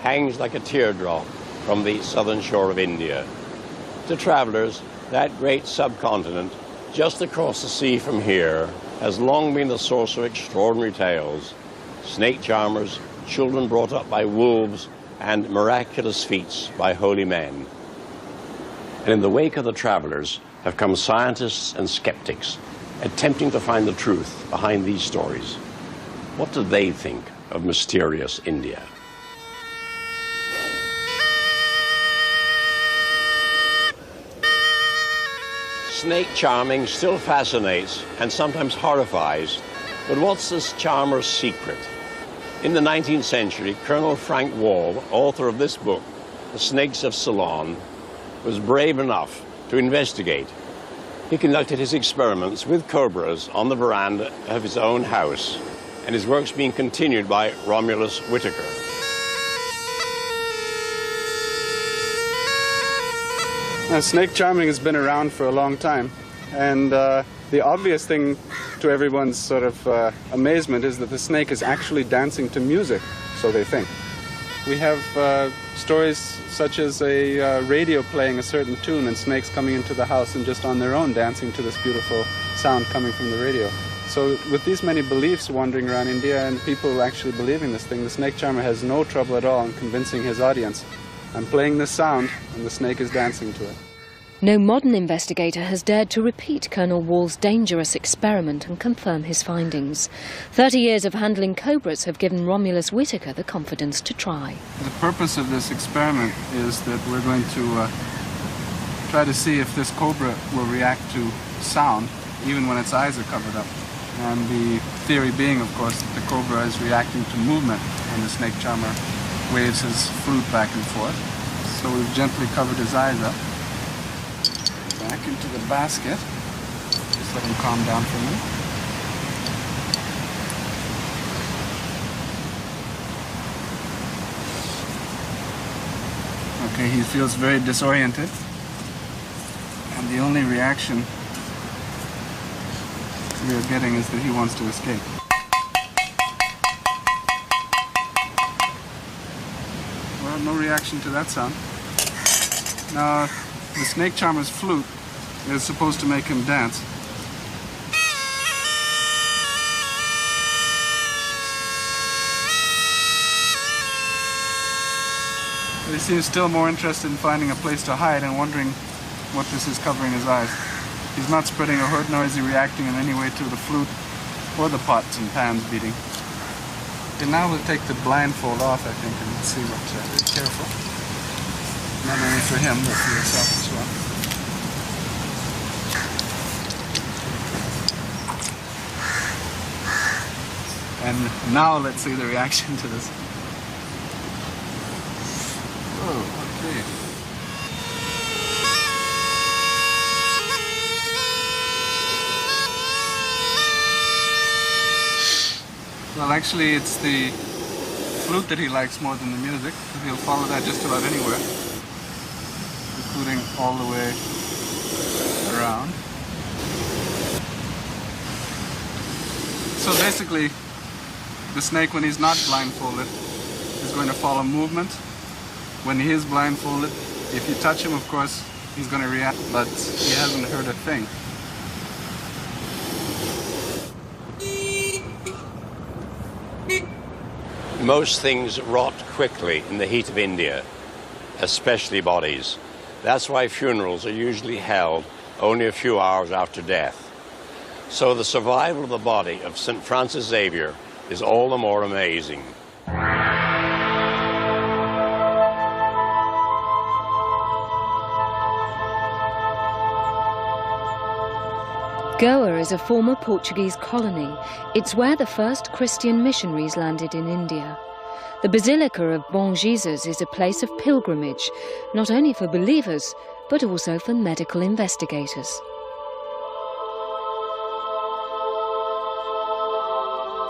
hangs like a teardrop from the southern shore of India. To travelers, that great subcontinent, just across the sea from here, has long been the source of extraordinary tales. Snake charmers, children brought up by wolves, and miraculous feats by holy men. And in the wake of the travelers have come scientists and skeptics, attempting to find the truth behind these stories. What do they think of mysterious India? Snake charming still fascinates and sometimes horrifies, but what's this charmer's secret? In the 19th century, Colonel Frank Wall, author of this book, The Snakes of Ceylon, was brave enough to investigate. He conducted his experiments with cobras on the veranda of his own house, and his work's being continued by Romulus Whittaker. Now, snake charming has been around for a long time, and the obvious thing to everyone's sort of amazement is that the snake is actually dancing to music, so they think. We have stories such as a radio playing a certain tune and snakes coming into the house and just on their own dancing to this beautiful sound coming from the radio. So with these many beliefs wandering around India and people actually believing this thing, the snake charmer has no trouble at all in convincing his audience. I'm playing this sound and the snake is dancing to it. No modern investigator has dared to repeat Colonel Wall's dangerous experiment and confirm his findings. 30 years of handling cobras have given Romulus Whittaker the confidence to try. The purpose of this experiment is that we're going to try to see if this cobra will react to sound even when its eyes are covered up. And the theory being, of course, that the cobra is reacting to movement when the snake charmer waves his flute back and forth. So we've gently covered his eyes up. Back into the basket. Just let him calm down for a minute. Okay, he feels very disoriented. And the only reaction we are getting is that he wants to escape. Well, no reaction to that sound. Now, the snake charmer's flute is supposed to make him dance. But he seems still more interested in finding a place to hide and wondering what this is covering his eyes. He's not spreading a hood, nor is he reacting in any way to the flute or the pots and pans beating. Okay, now we'll take the blindfold off, I think, and see what. Be careful. Not only for him, but for yourself as well. And now let's see the reaction to this. Oh, okay. Well, actually, it's the flute that he likes more than the music. He'll follow that just about anywhere, including all the way around. So basically, the snake, when he's not blindfolded, is going to follow movement. When he is blindfolded, if you touch him, of course, he's going to react, but he hasn't heard a thing. Most things rot quickly in the heat of India, especially bodies. That's why funerals are usually held only a few hours after death. So the survival of the body of St. Francis Xavier is all the more amazing. Goa is a former Portuguese colony. It's where the first Christian missionaries landed in India. The Basilica of Bon Jesus is a place of pilgrimage, not only for believers, but also for medical investigators.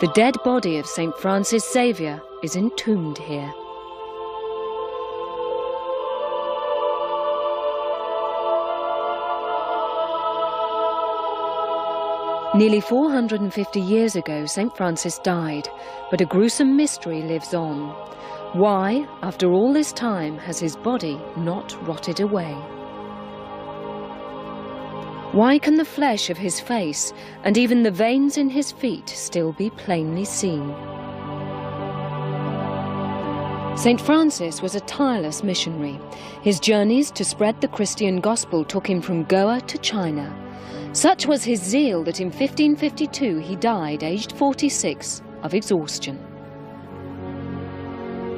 The dead body of St. Francis Xavier is entombed here. Nearly 450 years ago, St. Francis died, but a gruesome mystery lives on. Why, after all this time, has his body not rotted away? Why can the flesh of his face and even the veins in his feet still be plainly seen? St. Francis was a tireless missionary. His journeys to spread the Christian gospel took him from Goa to China. Such was his zeal that in 1552 he died, aged 46, of exhaustion.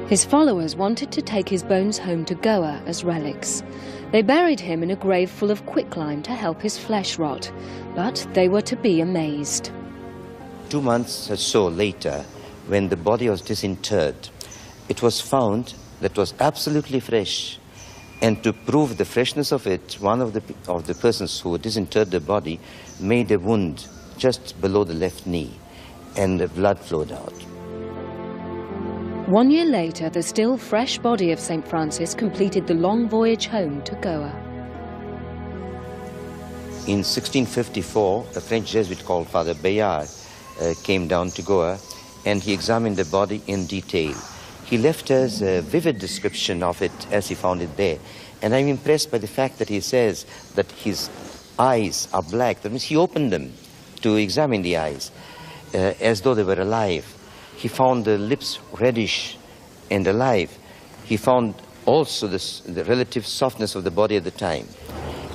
His followers wanted to take his bones home to Goa as relics. They buried him in a grave full of quicklime to help his flesh rot, but they were to be amazed. 2 months or so later, when the body was disinterred, it was found that it was absolutely fresh. And to prove the freshness of it, one of the persons who disinterred the body made a wound just below the left knee, and the blood flowed out. 1 year later, the still fresh body of St. Francis completed the long voyage home to Goa. In 1654, a French Jesuit called Father Bayard came down to Goa, and he examined the body in detail. He left us a vivid description of it as he found it there. And I'm impressed by the fact that he says that his eyes are black. That means he opened them to examine the eyes as though they were alive. He found the lips reddish and alive. He found also the relative softness of the body at the time.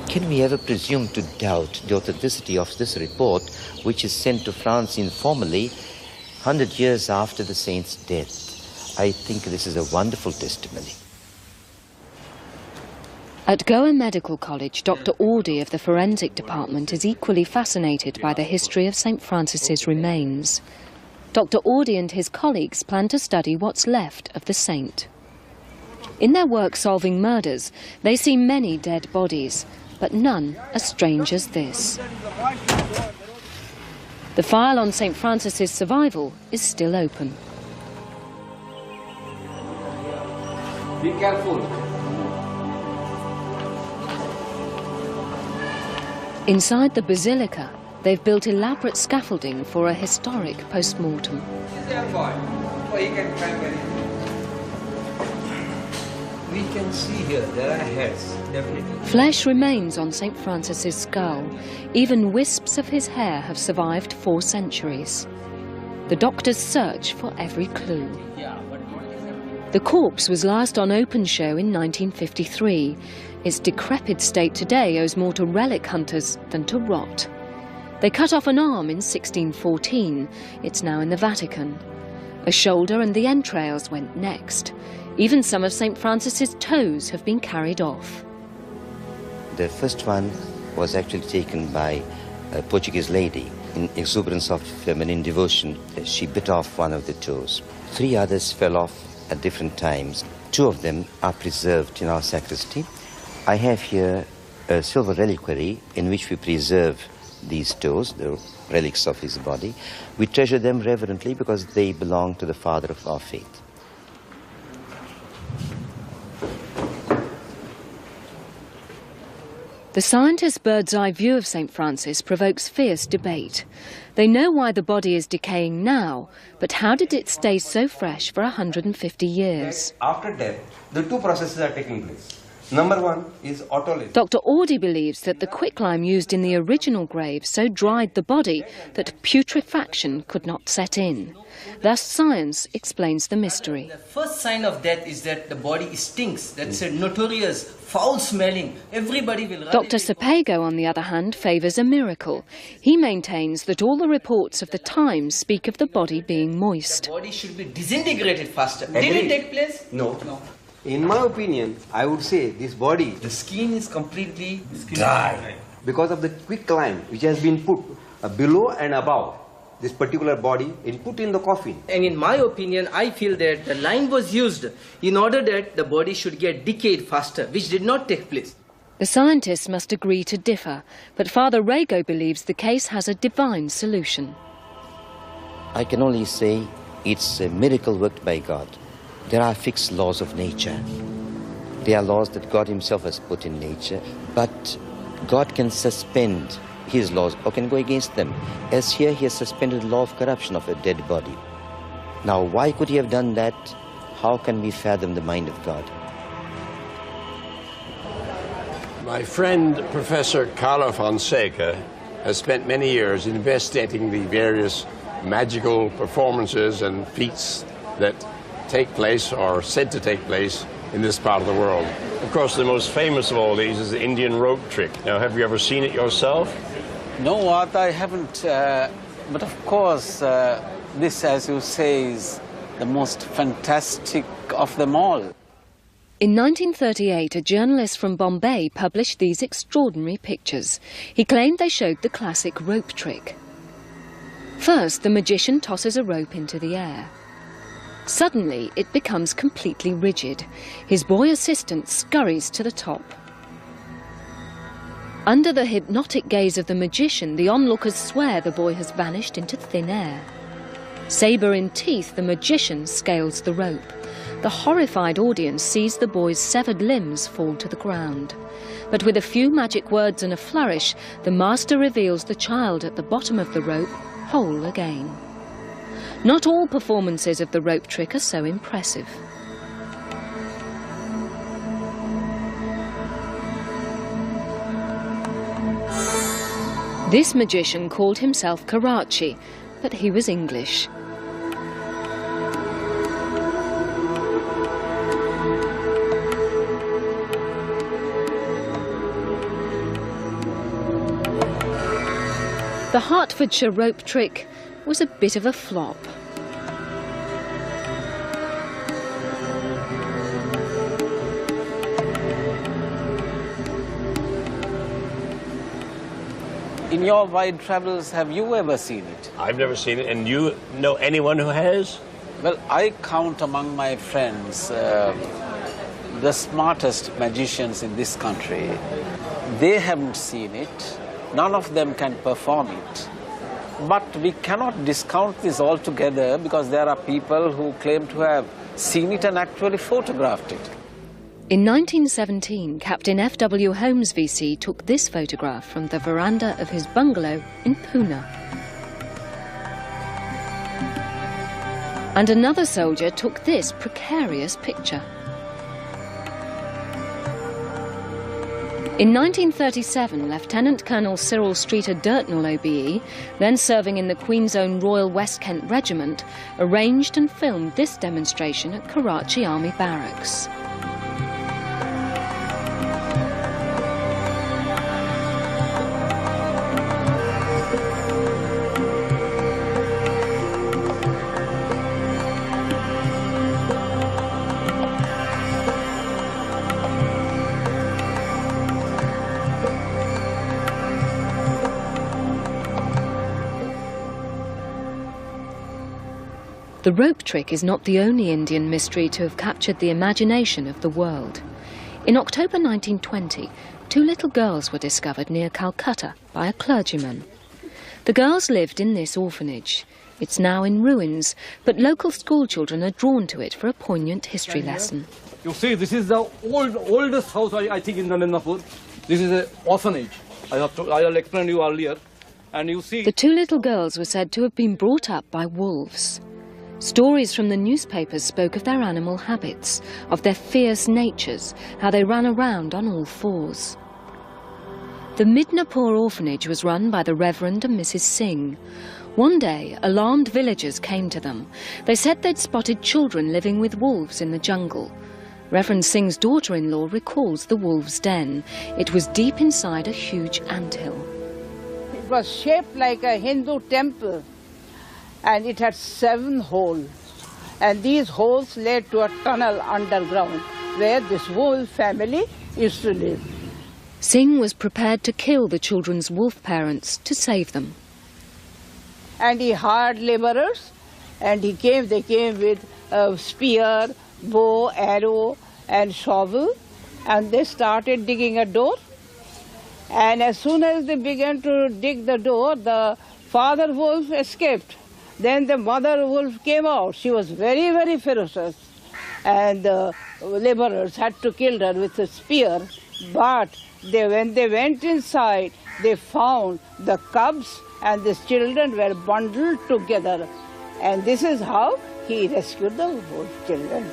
Can we ever presume to doubt the authenticity of this report, which is sent to France informally 100 years after the saint's death? I think this is a wonderful testimony. At Goa Medical College, Dr. Audi of the forensic department is equally fascinated by the history of St. Francis's remains. Dr. Audi and his colleagues plan to study what's left of the saint. In their work solving murders, they see many dead bodies, but none as strange as this. The file on St. Francis's survival is still open. Be careful. Inside the basilica, they've built elaborate scaffolding for a historic post-mortem. We can see here, there are heads, definitely. Flesh remains on St. Francis's skull. Even wisps of his hair have survived 4 centuries. The doctors search for every clue. The corpse was last on open show in 1953. Its decrepit state today owes more to relic hunters than to rot. They cut off an arm in 1614. It's now in the Vatican. A shoulder and the entrails went next. Even some of St. Francis's toes have been carried off. The first one was actually taken by a Portuguese lady. In exuberance of feminine devotion, she bit off one of the toes. 3 others fell off at different times. 2 of them are preserved in our sacristy. I have here a silver reliquary in which we preserve these toes, the relics of his body. We treasure them reverently because they belong to the father of our faith. The scientists' bird's-eye view of St. Francis provokes fierce debate. They know why the body is decaying now, but how did it stay so fresh for 150 years? After death, the 2 processes are taking place. Number 1 is autolysis. Dr. Audi believes that the quicklime used in the original grave so dried the body that putrefaction could not set in. Thus, science explains the mystery. The first sign of death is that the body stinks. That's a notorious, foul-smelling. Everybody will run. Dr. Sapego, on the other hand, favours a miracle. He maintains that all the reports of the time speak of the body being moist. The body should be disintegrated faster. Did it take place? No. In my opinion, I would say this body, The skin is completely dry. because of the quicklime which has been put below and above this particular body and put in the coffin. And in my opinion, I feel that the lime was used in order that the body should get decayed faster, which did not take place. The scientists must agree to differ, but Father Rego believes the case has a divine solution. I can only say it's a miracle worked by God. There are fixed laws of nature. They are laws that God himself has put in nature, but God can suspend his laws or can go against them. As here, he has suspended the law of corruption of a dead body. Now, why could he have done that? how can we fathom the mind of God? My friend, Professor Carlo Fonseca, has spent many years investigating the various magical performances and feats that take place or are said to take place in this part of the world. Of course, the most famous of all these is the Indian rope trick. Now, have you ever seen it yourself? No, Arthur, I haven't. But of course, this, as you say, is the most fantastic of them all. In 1938, a journalist from Bombay published these extraordinary pictures. He claimed they showed the classic rope trick. First, the magician tosses a rope into the air. Suddenly, it becomes completely rigid. His boy assistant scurries to the top. Under the hypnotic gaze of the magician, the onlookers swear the boy has vanished into thin air. Sabre in teeth, the magician scales the rope. The horrified audience sees the boy's severed limbs fall to the ground. But with a few magic words and a flourish, the master reveals the child at the bottom of the rope whole again. Not all performances of the rope trick are so impressive. This magician called himself Karachi, but he was English. The Hertfordshire rope trick was a bit of a flop. In your wide travels, have you ever seen it? I've never seen it, and you know anyone who has? Well, I count among my friends the smartest magicians in this country. They haven't seen it. None of them can perform it. But we cannot discount this altogether because there are people who claim to have seen it and actually photographed it. In 1917, Captain F.W. Holmes VC took this photograph from the veranda of his bungalow in Pune. And another soldier took this precarious picture. In 1937, Lieutenant Colonel Cyril Streeter Dirtnell OBE, then serving in the Queen's Own Royal West Kent Regiment, arranged and filmed this demonstration at Karachi Army Barracks. The rope trick is not the only Indian mystery to have captured the imagination of the world. In October 1920, two little girls were discovered near Calcutta by a clergyman. The girls lived in this orphanage. It's now in ruins, but local school children are drawn to it for a poignant history lesson. You see, this is the oldest house, I think, in Nandanapur. This is an orphanage. I'll explain to you earlier. And you see... The two little girls were said to have been brought up by wolves. Stories from the newspapers spoke of their animal habits, of their fierce natures, how they ran around on all fours. The Midnapur orphanage was run by the Reverend and Mrs. Singh. One day, alarmed villagers came to them. They said they'd spotted children living with wolves in the jungle. Reverend Singh's daughter-in-law recalls the wolves' den. It was deep inside a huge anthill. It was shaped like a Hindu temple, and it had 7 holes. And these holes led to a tunnel underground where this wolf family used to live. Singh was prepared to kill the children's wolf parents to save them. And he hired laborers, and they came with a spear, bow, arrow, and shovel, and they started digging a door. And as soon as they began to dig the door, the father wolf escaped. Then the mother wolf came out. She was very, very ferocious, and the laborers had to kill her with a spear. But when they went inside, they found the cubs and the children were bundled together. And this is how he rescued the wolf children.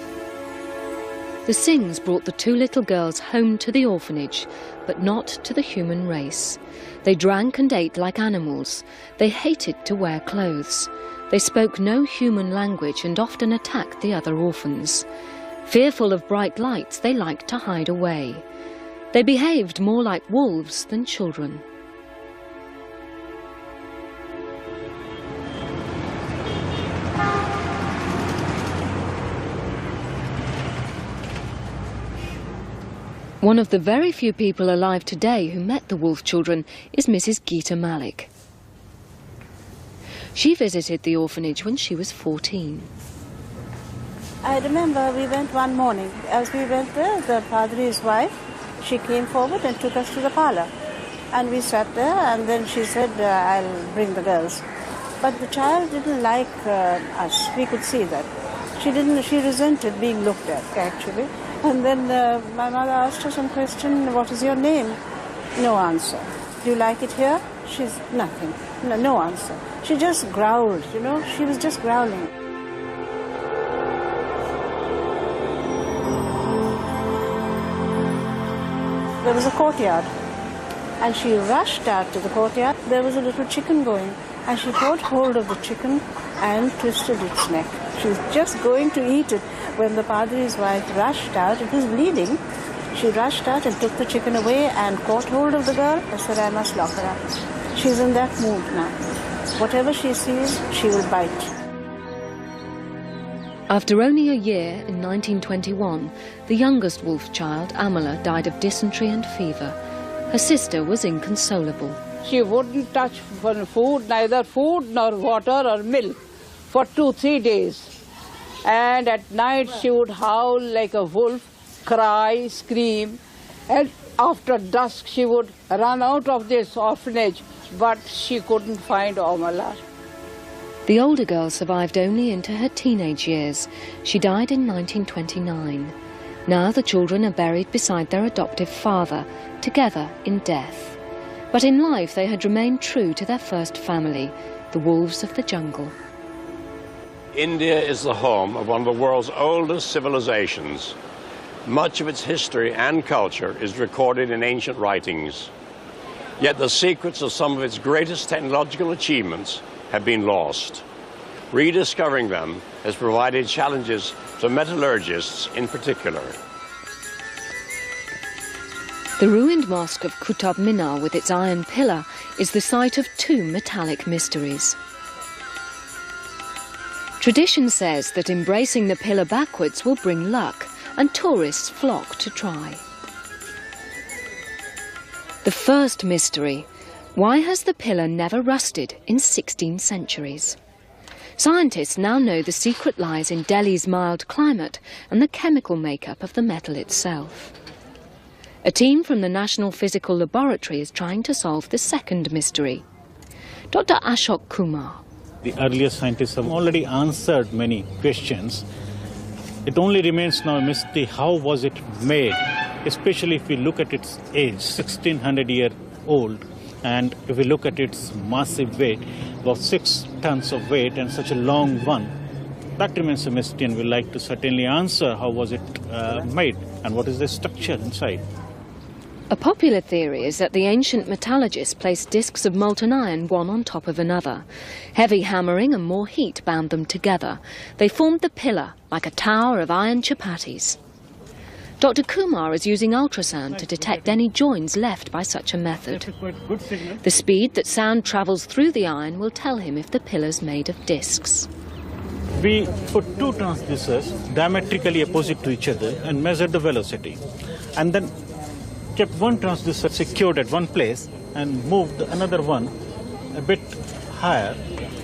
The Singhs brought the two little girls home to the orphanage, but not to the human race. They drank and ate like animals. They hated to wear clothes. They spoke no human language and often attacked the other orphans. Fearful of bright lights, they liked to hide away. They behaved more like wolves than children. One of the very few people alive today who met the wolf children is Mrs. Geeta Malik. She visited the orphanage when she was 14. I remember we went one morning. As we went there, the Padri's wife, she came forward and took us to the parlor. And we sat there, and then she said, I'll bring the girls. But the child didn't like us. We could see that. She resented being looked at, actually. And then my mother asked her some question, what is your name? No answer. Do you like it here? She's nothing. No answer. She just growled, you know, she was just growling. There was a courtyard, and she rushed out to the courtyard. There was a little chicken going, and she caught hold of the chicken and twisted its neck. She was just going to eat it when the Padri's wife rushed out. It was bleeding. She rushed out and took the chicken away and caught hold of the girl. I said, I must lock her up. She's in that mood now. Whatever she sees, she will bite. After only a year, in 1921, the youngest wolf child, Amala, died of dysentery and fever. Her sister was inconsolable. She wouldn't touch food, neither food nor water or milk, for 2-3 days. And at night she would howl like a wolf, cry, scream, and after dusk she would run out of this orphanage, but she couldn't find Amala. The older girl survived only into her teenage years. She died in 1929. Now the children are buried beside their adoptive father, together in death. But in life they had remained true to their first family, the wolves of the jungle. India is the home of one of the world's oldest civilizations. Much of its history and culture is recorded in ancient writings. Yet the secrets of some of its greatest technological achievements have been lost. Rediscovering them has provided challenges to metallurgists in particular. The ruined mosque of Qutb Minar with its iron pillar is the site of 2 metallic mysteries. Tradition says that embracing the pillar backwards will bring luck, and tourists flock to try. The first mystery: why has the pillar never rusted in 16 centuries? Scientists now know the secret lies in Delhi's mild climate and the chemical makeup of the metal itself. A team from the National Physical Laboratory is trying to solve the second mystery. Dr. Ashok Kumar. The earlier scientists have already answered many questions. It only remains now a mystery, how was it made, especially if we look at its age, 1600-year-old, and if we look at its massive weight, about 6 tons of weight and such a long one. That remains a mystery, and we'd like to certainly answer how was it made and what is the structure inside. A popular theory is that the ancient metallurgists placed discs of molten iron one on top of another. Heavy hammering and more heat bound them together. They formed the pillar like a tower of iron chapatis. Dr. Kumar is using ultrasound to detect any joins left by such a method. The speed that sound travels through the iron will tell him if the pillar's made of discs. We put 2 transducers diametrically opposite to each other and measured the velocity. And then kept one transducer secured at one place and moved another one a bit higher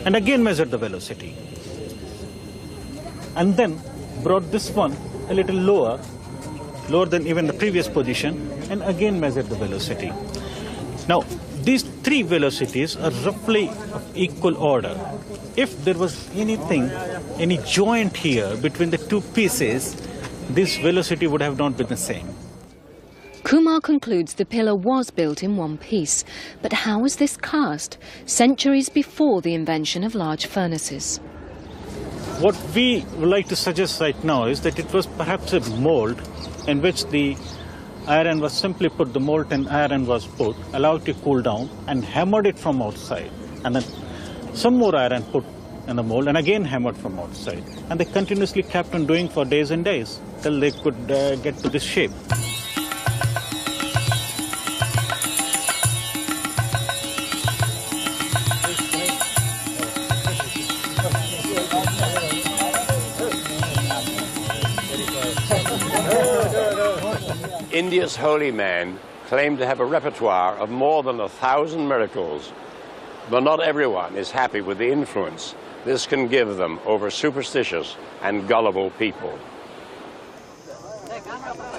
and again measured the velocity. And then brought this one a little lower than even the previous position, and again measured the velocity. Now, these 3 velocities are roughly of equal order. If there was anything, any joint here between the 2 pieces, this velocity would have not been the same. Kumar concludes the pillar was built in one piece, but how was this cast, centuries before the invention of large furnaces? What we would like to suggest right now is that it was perhaps a mold in which the iron was simply put, the molten iron was put, allowed to cool down, and hammered it from outside. And then some more iron put in the mold and again hammered from outside. And they continuously kept on doing for days and days till they could get to this shape. India's holy men claim to have a repertoire of more than 1,000 miracles, but not everyone is happy with the influence this can give them over superstitious and gullible people.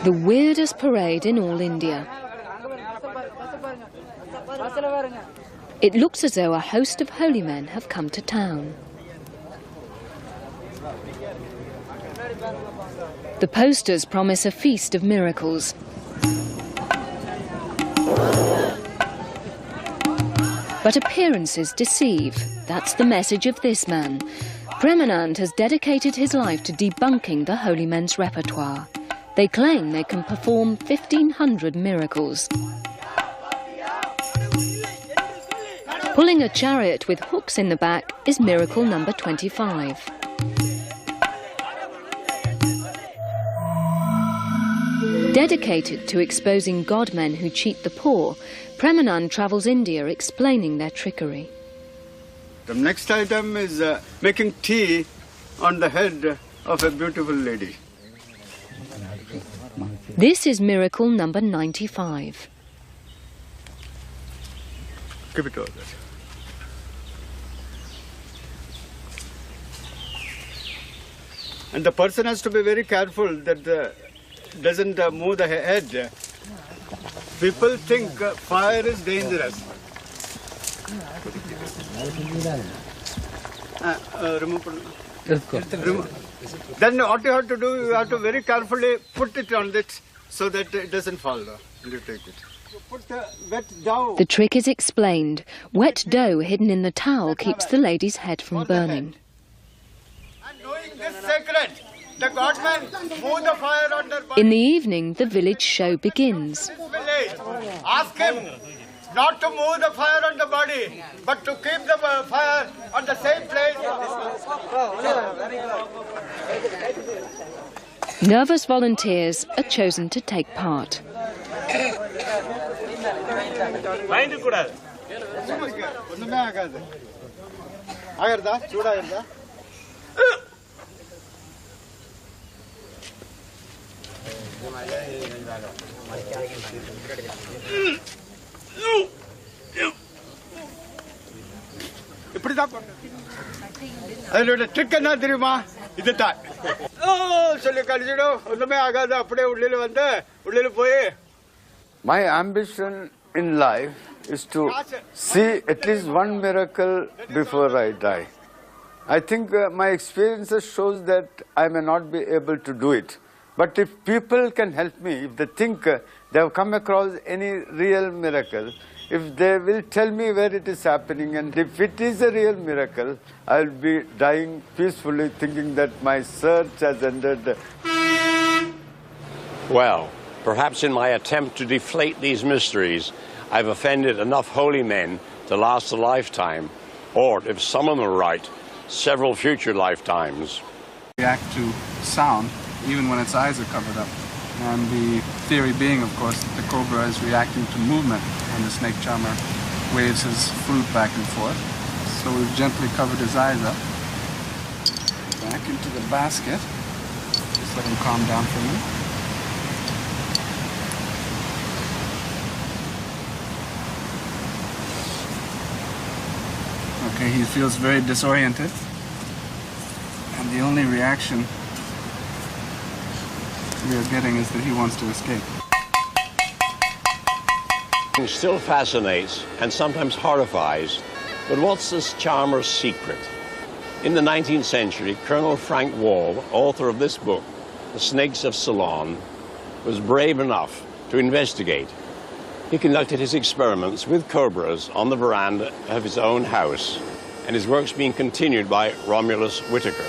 The weirdest parade in all India. It looks as though a host of holy men have come to town. The posters promise a feast of miracles. But appearances deceive. That's the message of this man. Premanand has dedicated his life to debunking the holy men's repertoire. They claim they can perform 1,500 miracles. Pulling a chariot with hooks in the back is miracle number 25. Dedicated to exposing godmen who cheat the poor, Premanand travels India explaining their trickery. The next item is making tea on the head of a beautiful lady. This is miracle number 95. Keep it over there. And the person has to be very careful that doesn't move the head. People think fire is dangerous. Remove. Then what you have to do, you have to very carefully put it on it so that it doesn't fall down. And you take it. You put wet dough. The trick is explained. Wet dough hidden in the towel keeps the lady's head from burning. And knowing this secret, the godmen move the fire on their body. In the evening, the village show begins. Ask him not to move the fire on the body, but to keep the fire on the same place. Nervous volunteers are chosen to take part. അതിലൂടെ trick എന്നാ தெரியுமா இதுதான் சொல்லி கழிச்சிடும் ஒண்ணுமே ஆகாது அப்படியே உள்ளில வந்து உள்ளில போய் My ambition in life is to see at least one miracle before I die. I think my experiences shows that I may not be able to do it. But if people can help me, if they think they have come across any real miracle, if they will tell me where it is happening, and if it is a real miracle, I'll be dying peacefully thinking that my search has ended. Well, perhaps in my attempt to deflate these mysteries, I've offended enough holy men to last a lifetime, or, if some of them are right, several future lifetimes. React to sound even when its eyes are covered up. And the theory being, of course, that the cobra is reacting to movement when the snake charmer waves his fruit back and forth. So we've gently covered his eyes up. Back into the basket. Just let him calm down for a minute. Okay, he feels very disoriented. And the only reaction we are getting is that he wants to escape. It still fascinates and sometimes horrifies, but what's this charmer's secret? In the 19th century, Colonel Frank Wall, author of this book, The Snakes of Ceylon, was brave enough to investigate. He conducted his experiments with cobras on the veranda of his own house, and his work's being continued by Romulus Whitaker.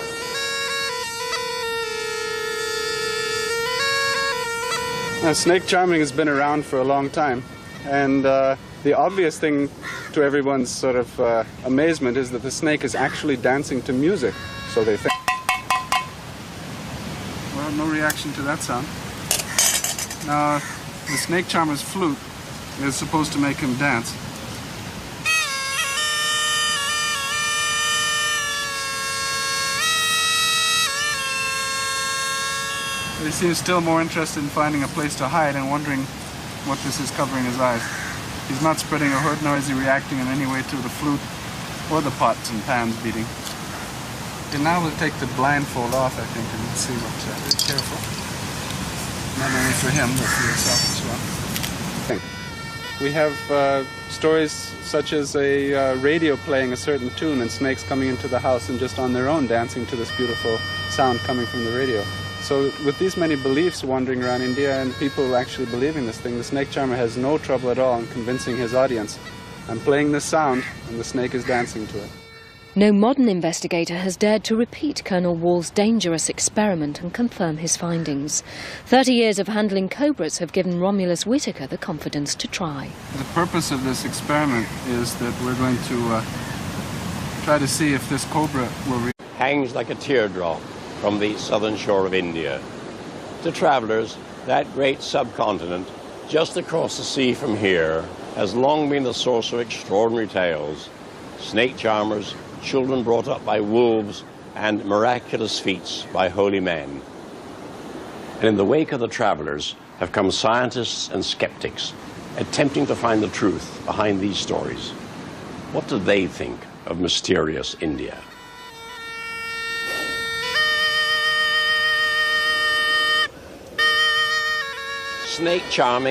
Snake charming has been around for a long time, and the obvious thing to everyone's sort of amazement is that the snake is actually dancing to music, so they think. Well, no reaction to that sound. Now, the snake charmer's flute is supposed to make him dance. He seems still more interested in finding a place to hide and wondering what this is covering his eyes. He's not spreading a hood, nor is he reacting in any way to the flute or the pots and pans beating. And now we'll take the blindfold off, I think, and see what. Be careful. Not only for him, but for yourself as well. We have stories such as a radio playing a certain tune and snakes coming into the house and just on their own dancing to this beautiful sound coming from the radio. So with these many beliefs wandering around India and people actually believing this thing, the snake charmer has no trouble at all in convincing his audience. I'm playing this sound and the snake is dancing to it. No modern investigator has dared to repeat Colonel Wall's dangerous experiment and confirm his findings. 30 years of handling cobras have given Romulus Whitaker the confidence to try. The purpose of this experiment is that we're going to try to see if this cobra will hangs like a teardrop from the southern shore of India. To travelers, that great subcontinent just across the sea from here has long been the source of extraordinary tales. Snake charmers, children brought up by wolves, and miraculous feats by holy men. And in the wake of the travelers have come scientists and skeptics attempting to find the truth behind these stories. What do they think of mysterious India? Snake charming